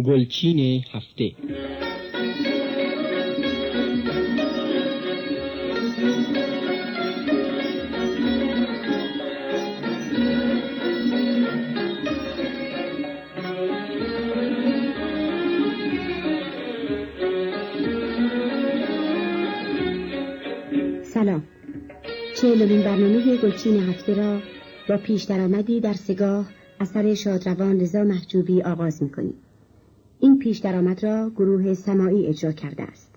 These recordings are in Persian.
گلچین هفته. سلام. 40مین برنامه گلچین هفته را با پیش درآمدی در سگاه اثر شادروان رضا محجوبی آغاز می‌کنیم. این پیش درآمد را گروه سماعی اجرا کرده است.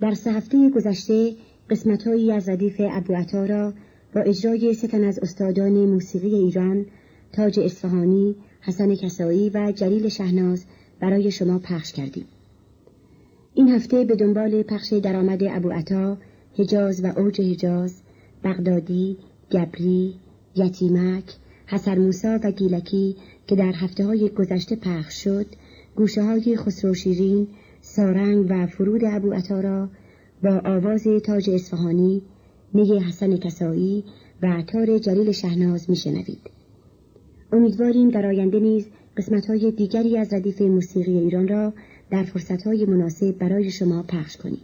در 3 هفته گذشته قسمت‌هایی از ردیف ابوعطا را با اجرای 3 تن از استادان موسیقی ایران، تاج اصفهانی، حسن کسایی و جلیل شهناز برای شما پخش کردیم. این هفته به دنبال پخش درآمد ابوعطا، حجاز و اوج حجاز، بغدادی، گبری، یتیمک، حسن موسی و گیلکی که در هفته‌های گذشته پخش شد، گوشه‌های خسرو شیرین، سارنگ و فرود ابوعطا را با آواز تاج اصفهانی، نی حسن کسایی و تار جلیل شهناز میشنوید. امیدواریم در آینده نیز قسمت‌های دیگری از ردیف موسیقی ایران را در فرصت‌های مناسب برای شما پخش کنیم.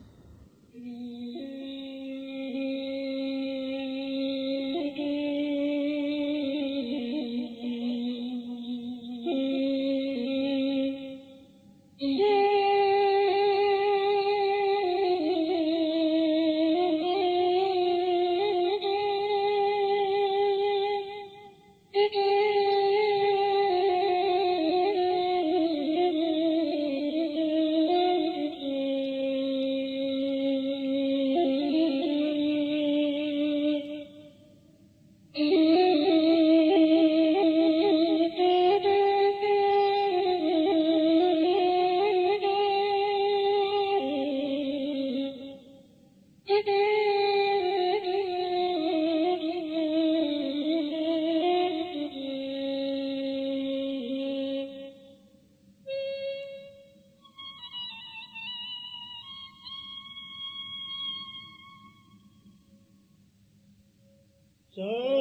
سارنگ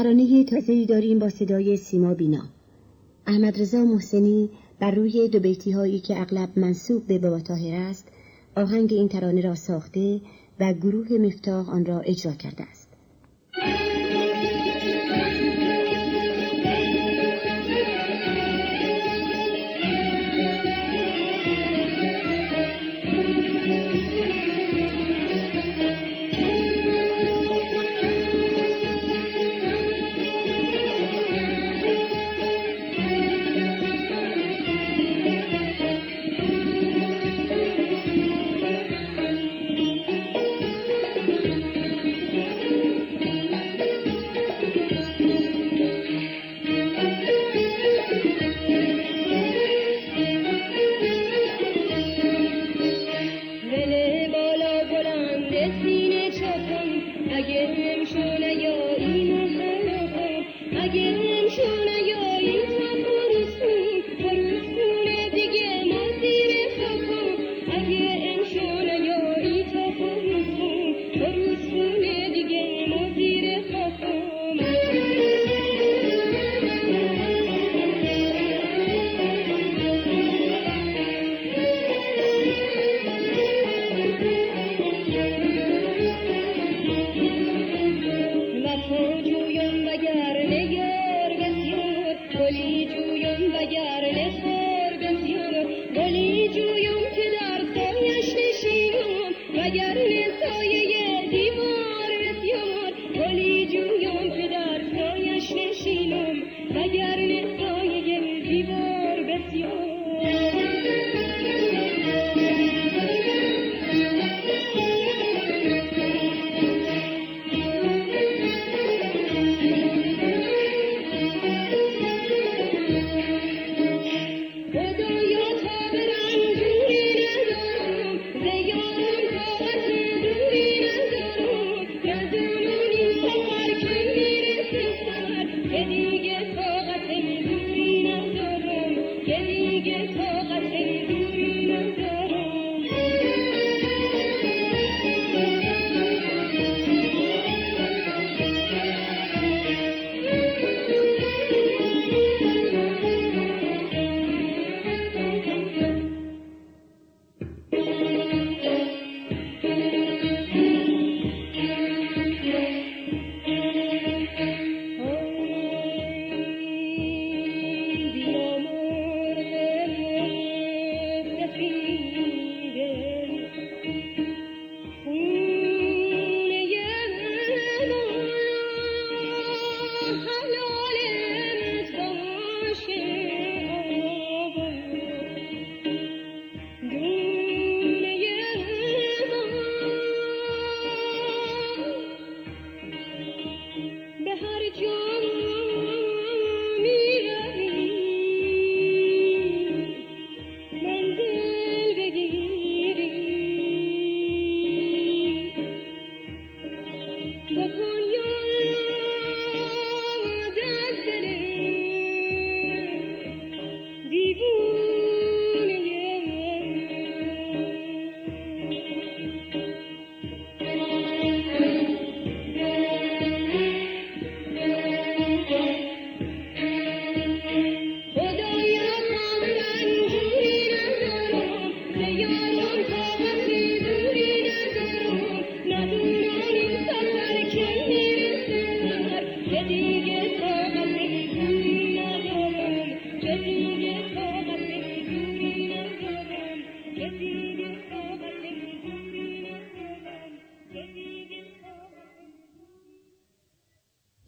ترانه تازه‌ای داریم با صدای سیما بینا. احمد رضا محسنی بر روی دو بیتی هایی که اغلب منسوب به بابا طاهر است آهنگ این ترانه را ساخته و گروه مفتاح آن را اجرا کرده است.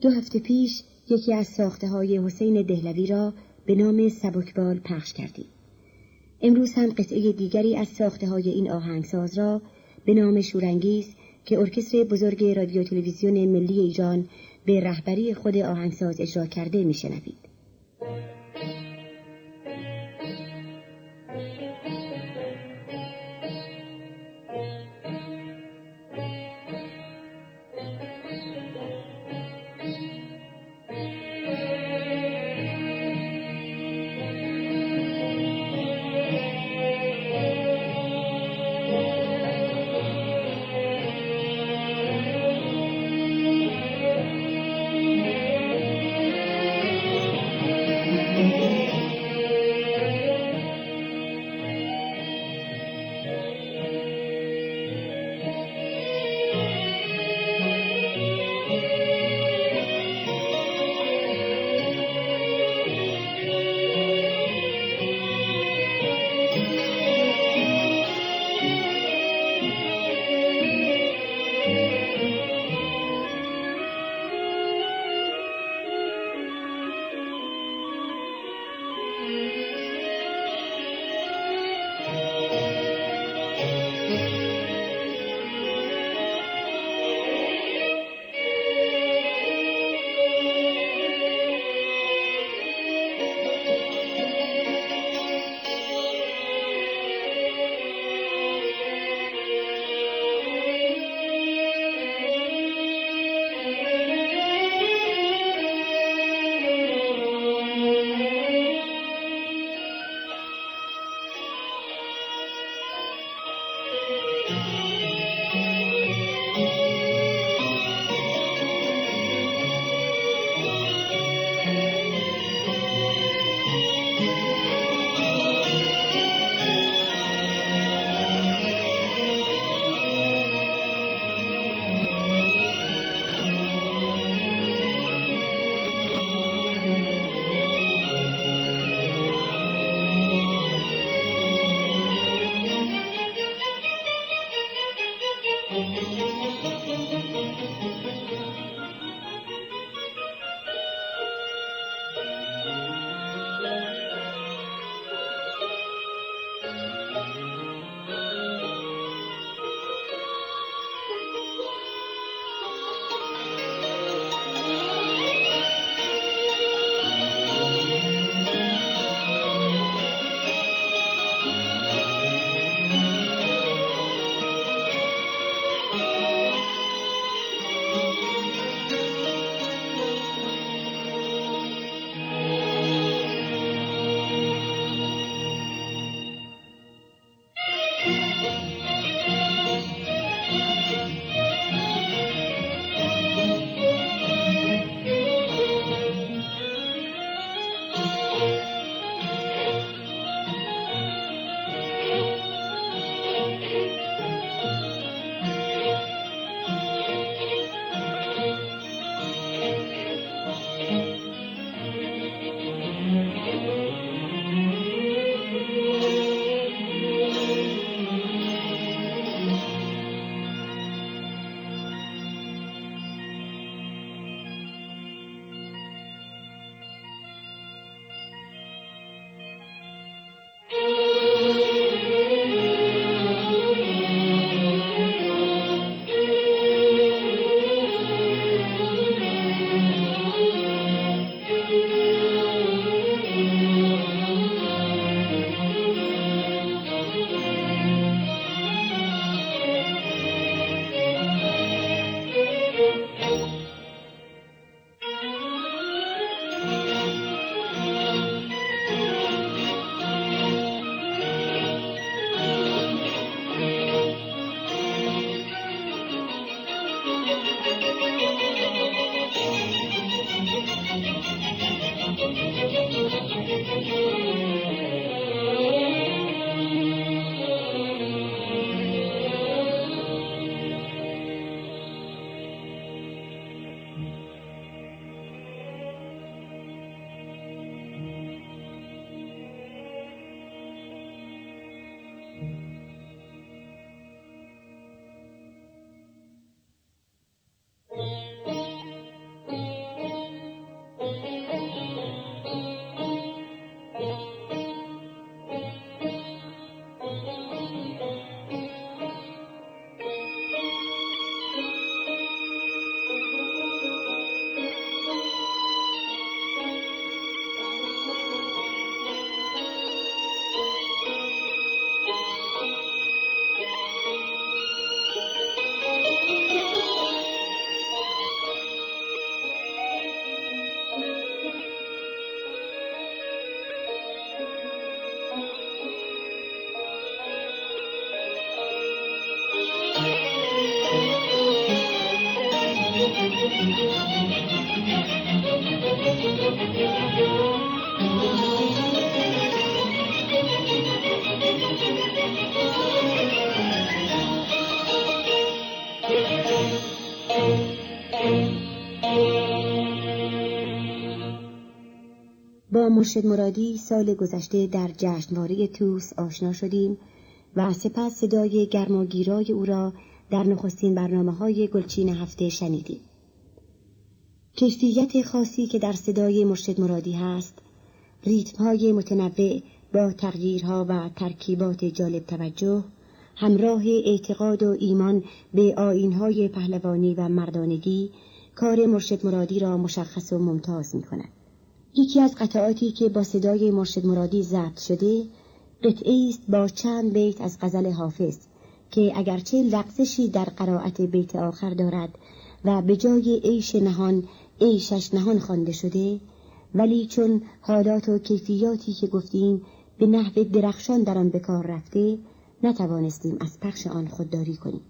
دو هفته پیش یکی از ساخته‌های حسین دهلوی را به نام سبکبال پخش کردیم. امروز هم قطعه دیگری از ساخته‌های این آهنگساز را به نام شورانگیز که ارکستر بزرگ رادیو تلویزیون ملی ایران به رهبری خود آهنگساز اجرا کرده می‌شنوید. با مرشد مرادی سال گذشته در جشنواره توس آشنا شدیم و سپس صدای گرماگیرای او را در نخستین برنامه‌های گلچین هفته شنیدیم. کیفیت خاصی که در صدای مرشد مرادی هست، ریتم‌های متنوع با تغییرها و ترکیبات جالب توجه، همراه اعتقاد و ایمان به آیین‌های پهلوانی و مردانگی، کار مرشد مرادی را مشخص و ممتاز می‌کند. یکی از قطعاتی که با صدای مرشد مرادی ضبط شده، قطعی است با چند بیت از غزل حافظ که اگرچه لغزشی در قرائت بیت آخر دارد و به جای عیش نهان عیشش نهان خوانده شده، ولی چون حالات و کیفیاتی که گفتیم به نحو درخشان در آن به کار رفته، نتوانستیم از پخش آن خودداری کنیم.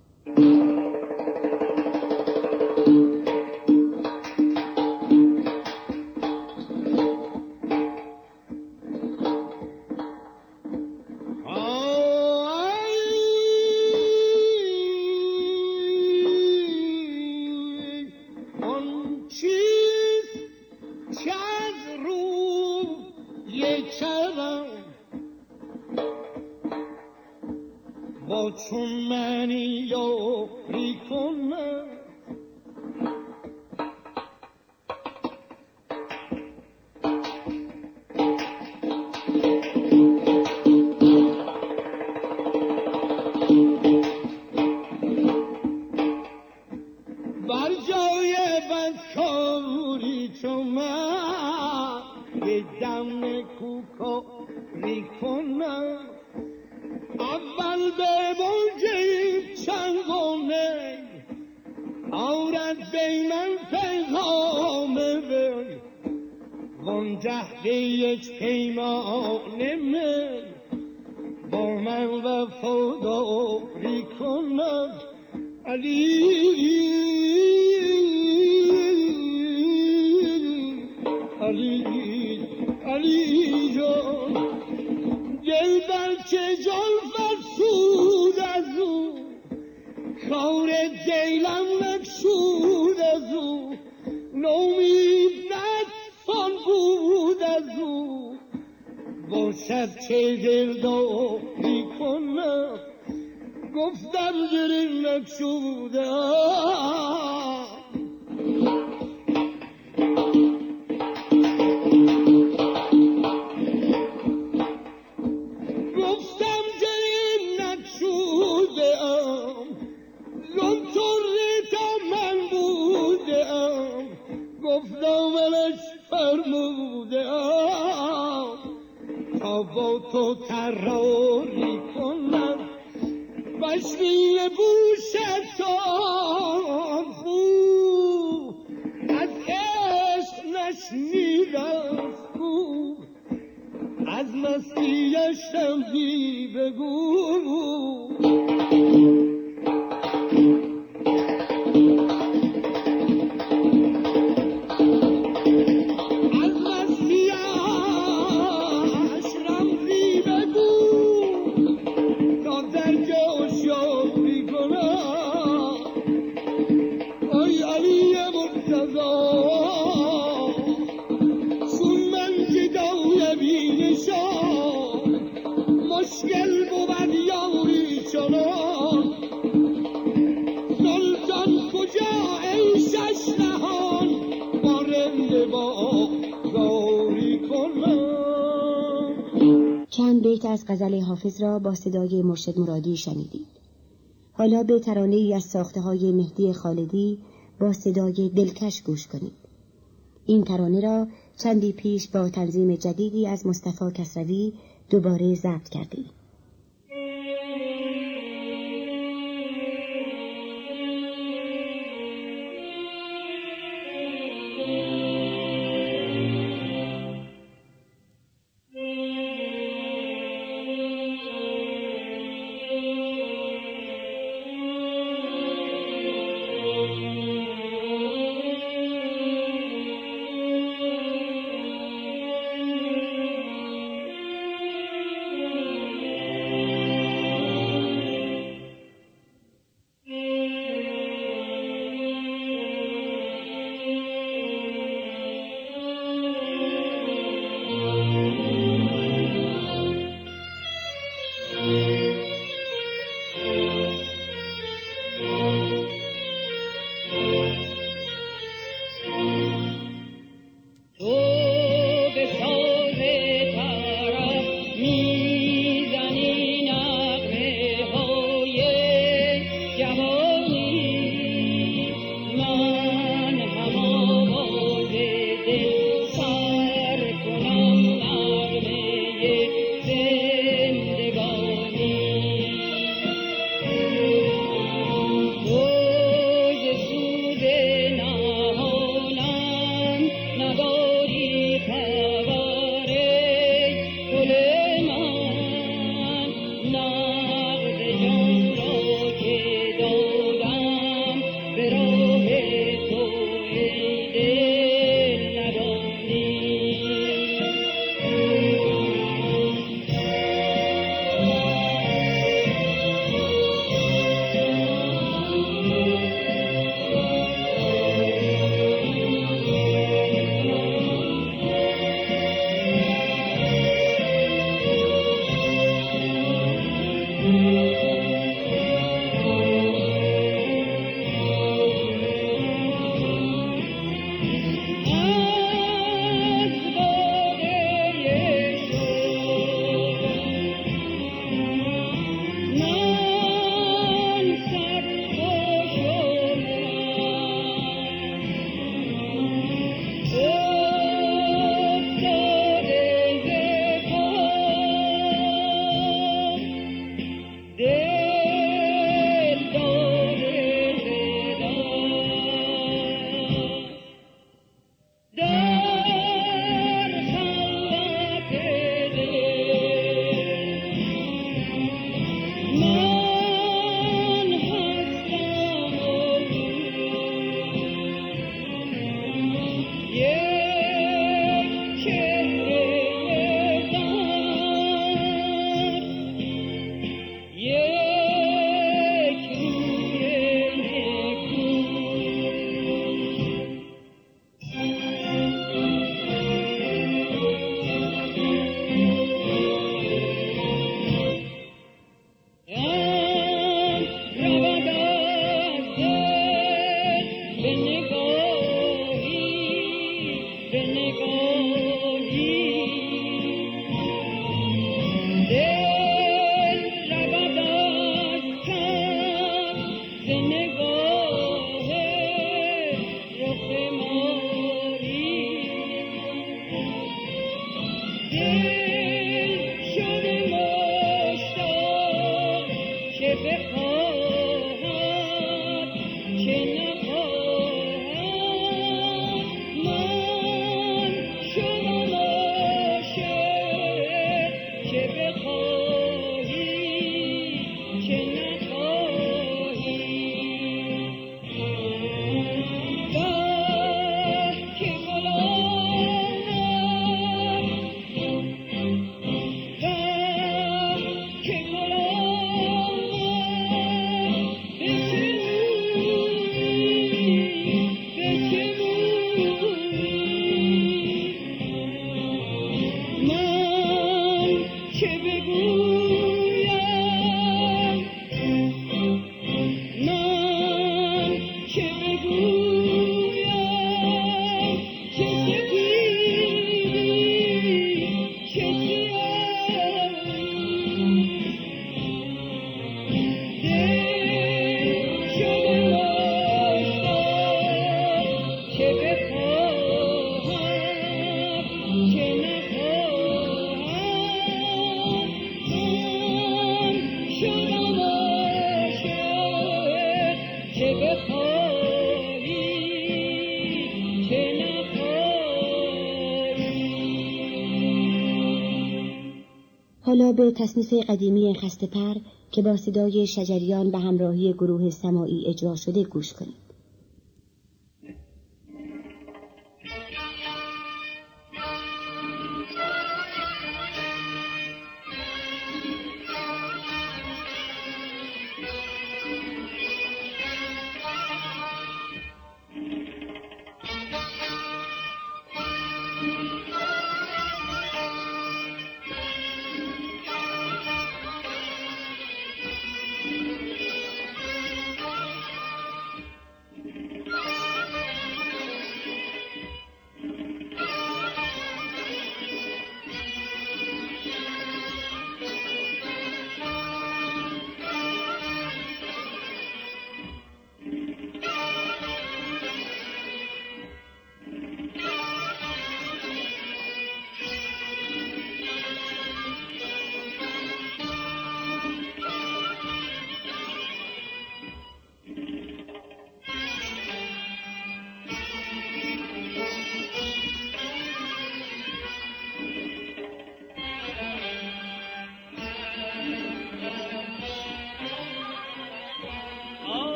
چون منی یاری کنم بر جای بدکاری چون من یه دم کوکاری کنم اول به موجه چنگونه آورد بی من پیغامه بی وانجه یک پیمانه من با من وفاداری کند علی علی علی جان دل بلکه جان فرسود از او کار دیلم مکشود از او نومید نتفان بود از او باشد چه دلداری کنم گفتم دلم مکشوده با تو تراری کنم بشنی بوشتان خوب از عشق نشنیدم خوب از مستیش شمدی بگو چند بیت از غزل حافظ را با صدای مرشد مرادی شنیدید. حالا به ترانه‌ای از ساخته‌های مهدی خالدی با صدای دلکش گوش کنید. این ترانه را چندی پیش با تنظیم جدیدی از مصطفی کسروی دوباره ضبط کردیم. حالا به تصنیف قدیمی خسته پر که با صدای شجریان به همراهی گروه سماعی اجرا شده گوش کنید.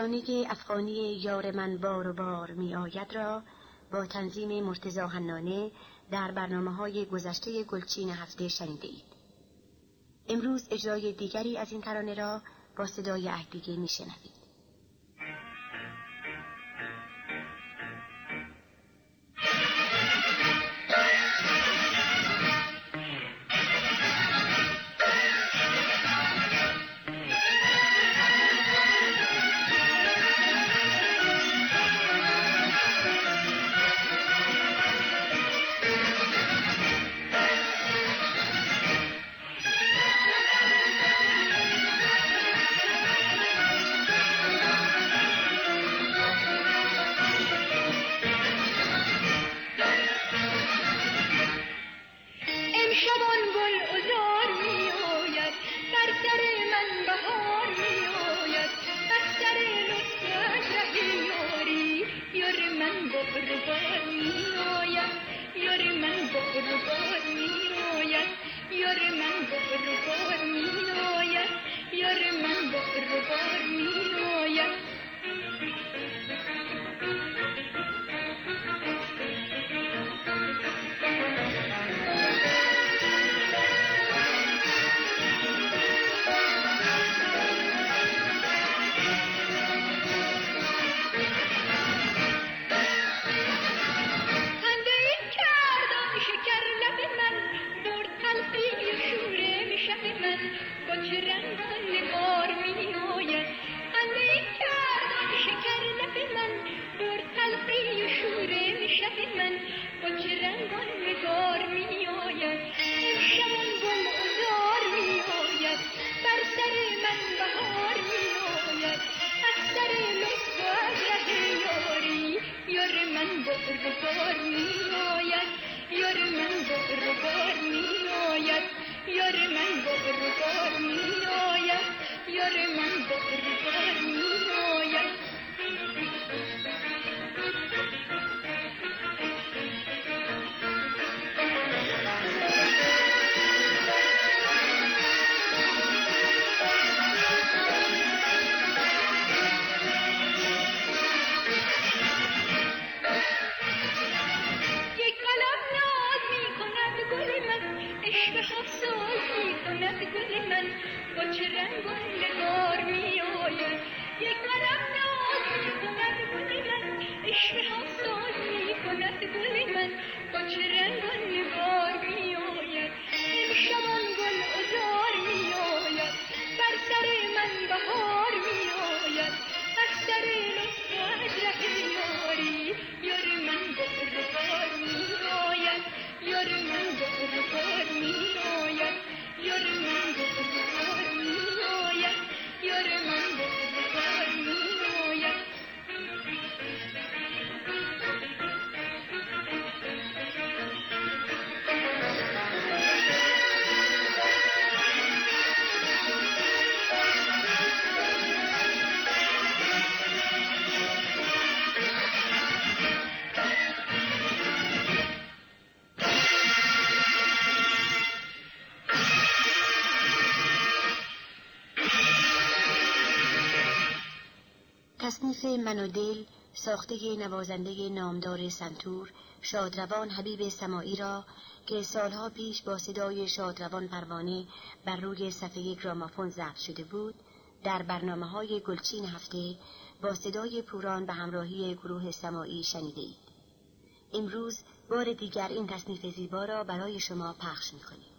ترانه افغانی یار من بار و بار می آید را با تنظیم مرتضی حنانه در برنامه‌های گذشته گلچین هفته شنیده اید. امروز اجرای دیگری از این ترانه را با صدای اهدیگه می شنوید. تصنیف من و دل ساخته نوازنده نامدار سنتور شادروان حبیب سماعی را که سالها پیش با صدای شادروان پروانه بر روی صفحه گرامافون ضبط شده بود در برنامه‌های گلچین هفته با صدای پوران به همراهی گروه سماعی شنیده اید. امروز بار دیگر این تصنیف زیبا را برای شما پخش می‌کنیم.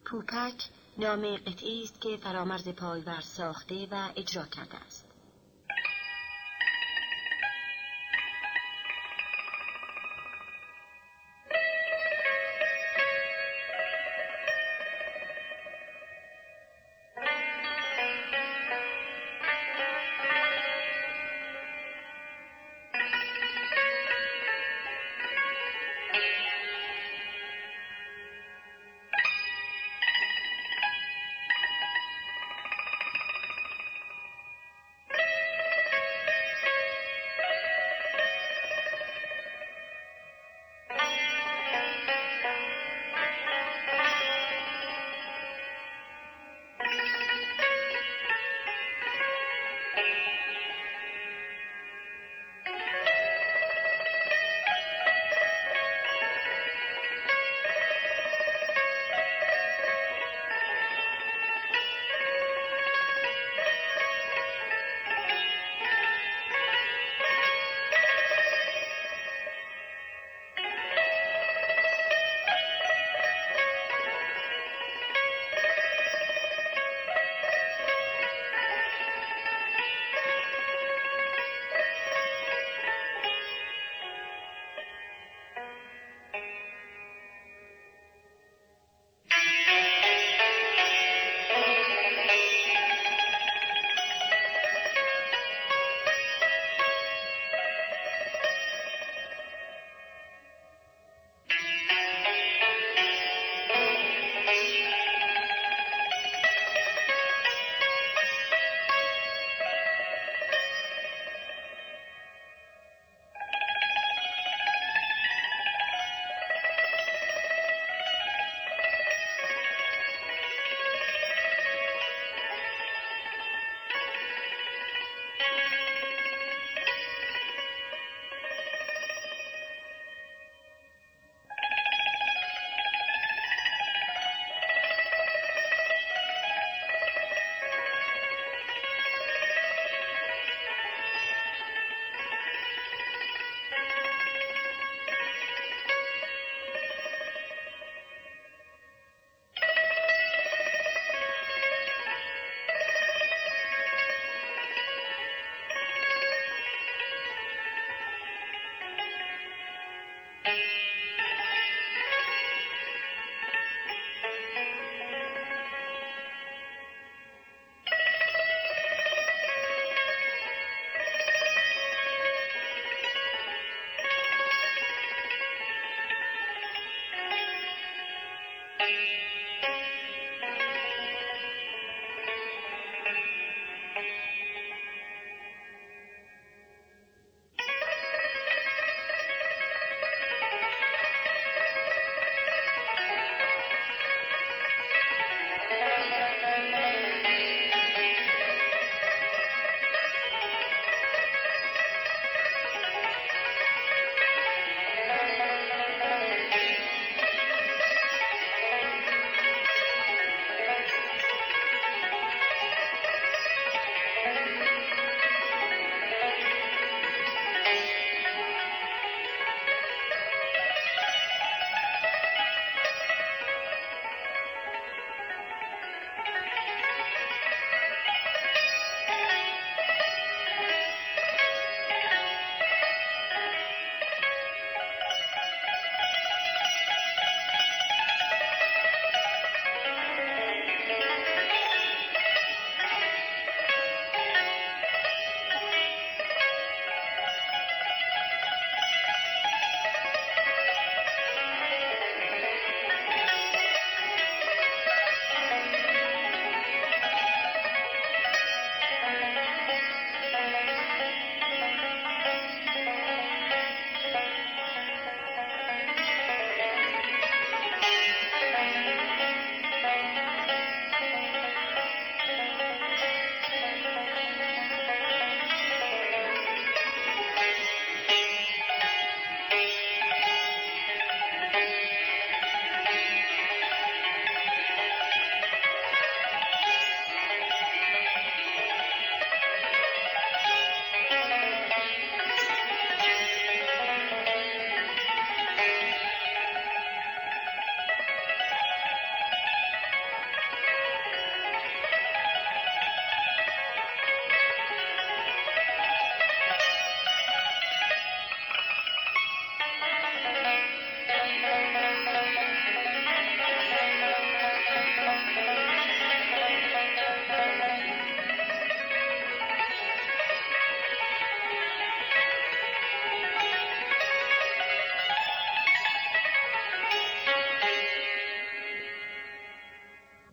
پوپک نام قطعی است که فرامرز پایور ساخته و اجرا کرده است.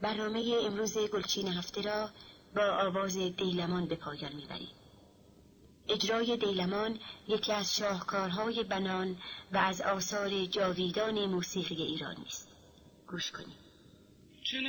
برنامه امروز گلچین هفته را با آواز دیلمان به پایان میبریم. اجرای دیلمان یکی از شاهکارهای بنان و از آثار جاویدان موسیقی ایرانی است. گوش کنید. که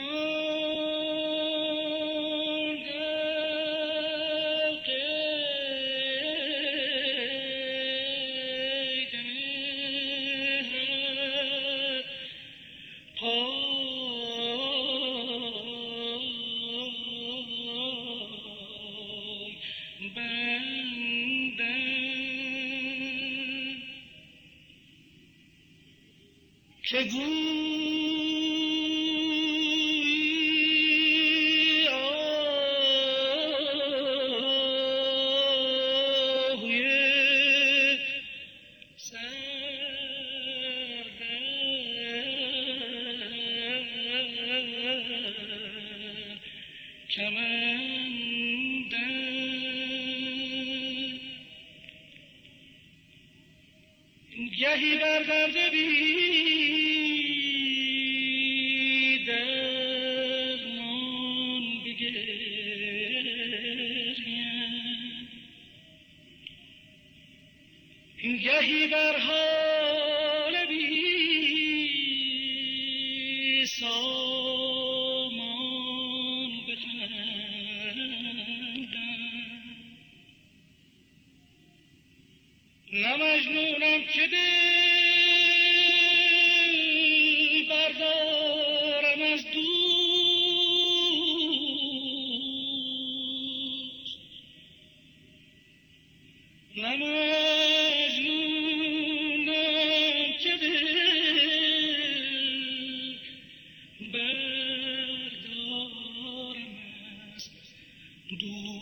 گهی بر درد بی درمان بگریم، گهی بر حال بی سامان بخندم. نه مجنونم که دل بردارم از دوست، نه مجنونم که دل بردارم از دوست،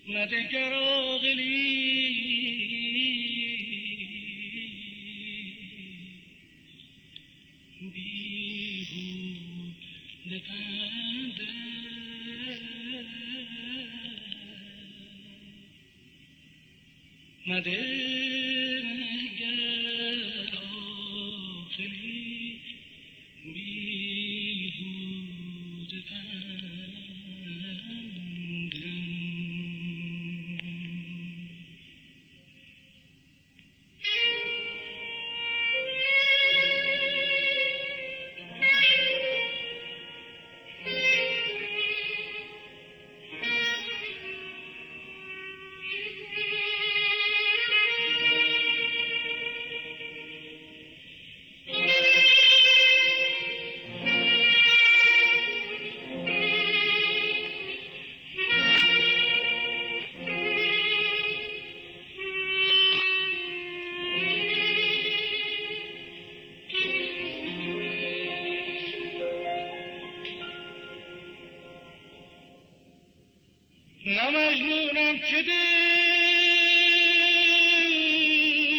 نه دگر عاقلی بیهوده پنده، نه دگر عاقلی بیهوده پنده. نه مجنونم که دل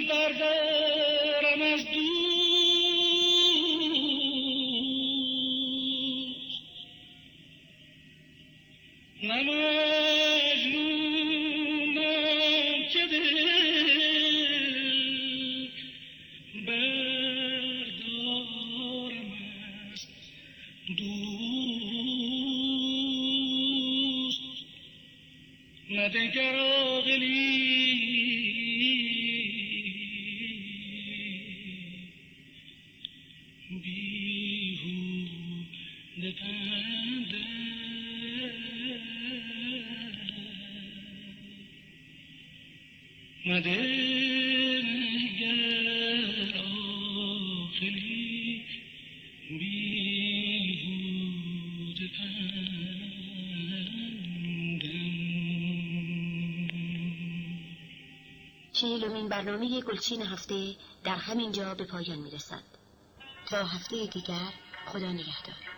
بردارم از دوست، نه مجنونم که دل بردارم از دوست، نه دگر عاقلی بیهوده پنده، نه دگر عاقلی بیهوده پنده. 40مین برنامه گلچین هفته در همین جا به پایان میرسد. تا هفته دیگر، خدا نگهدار.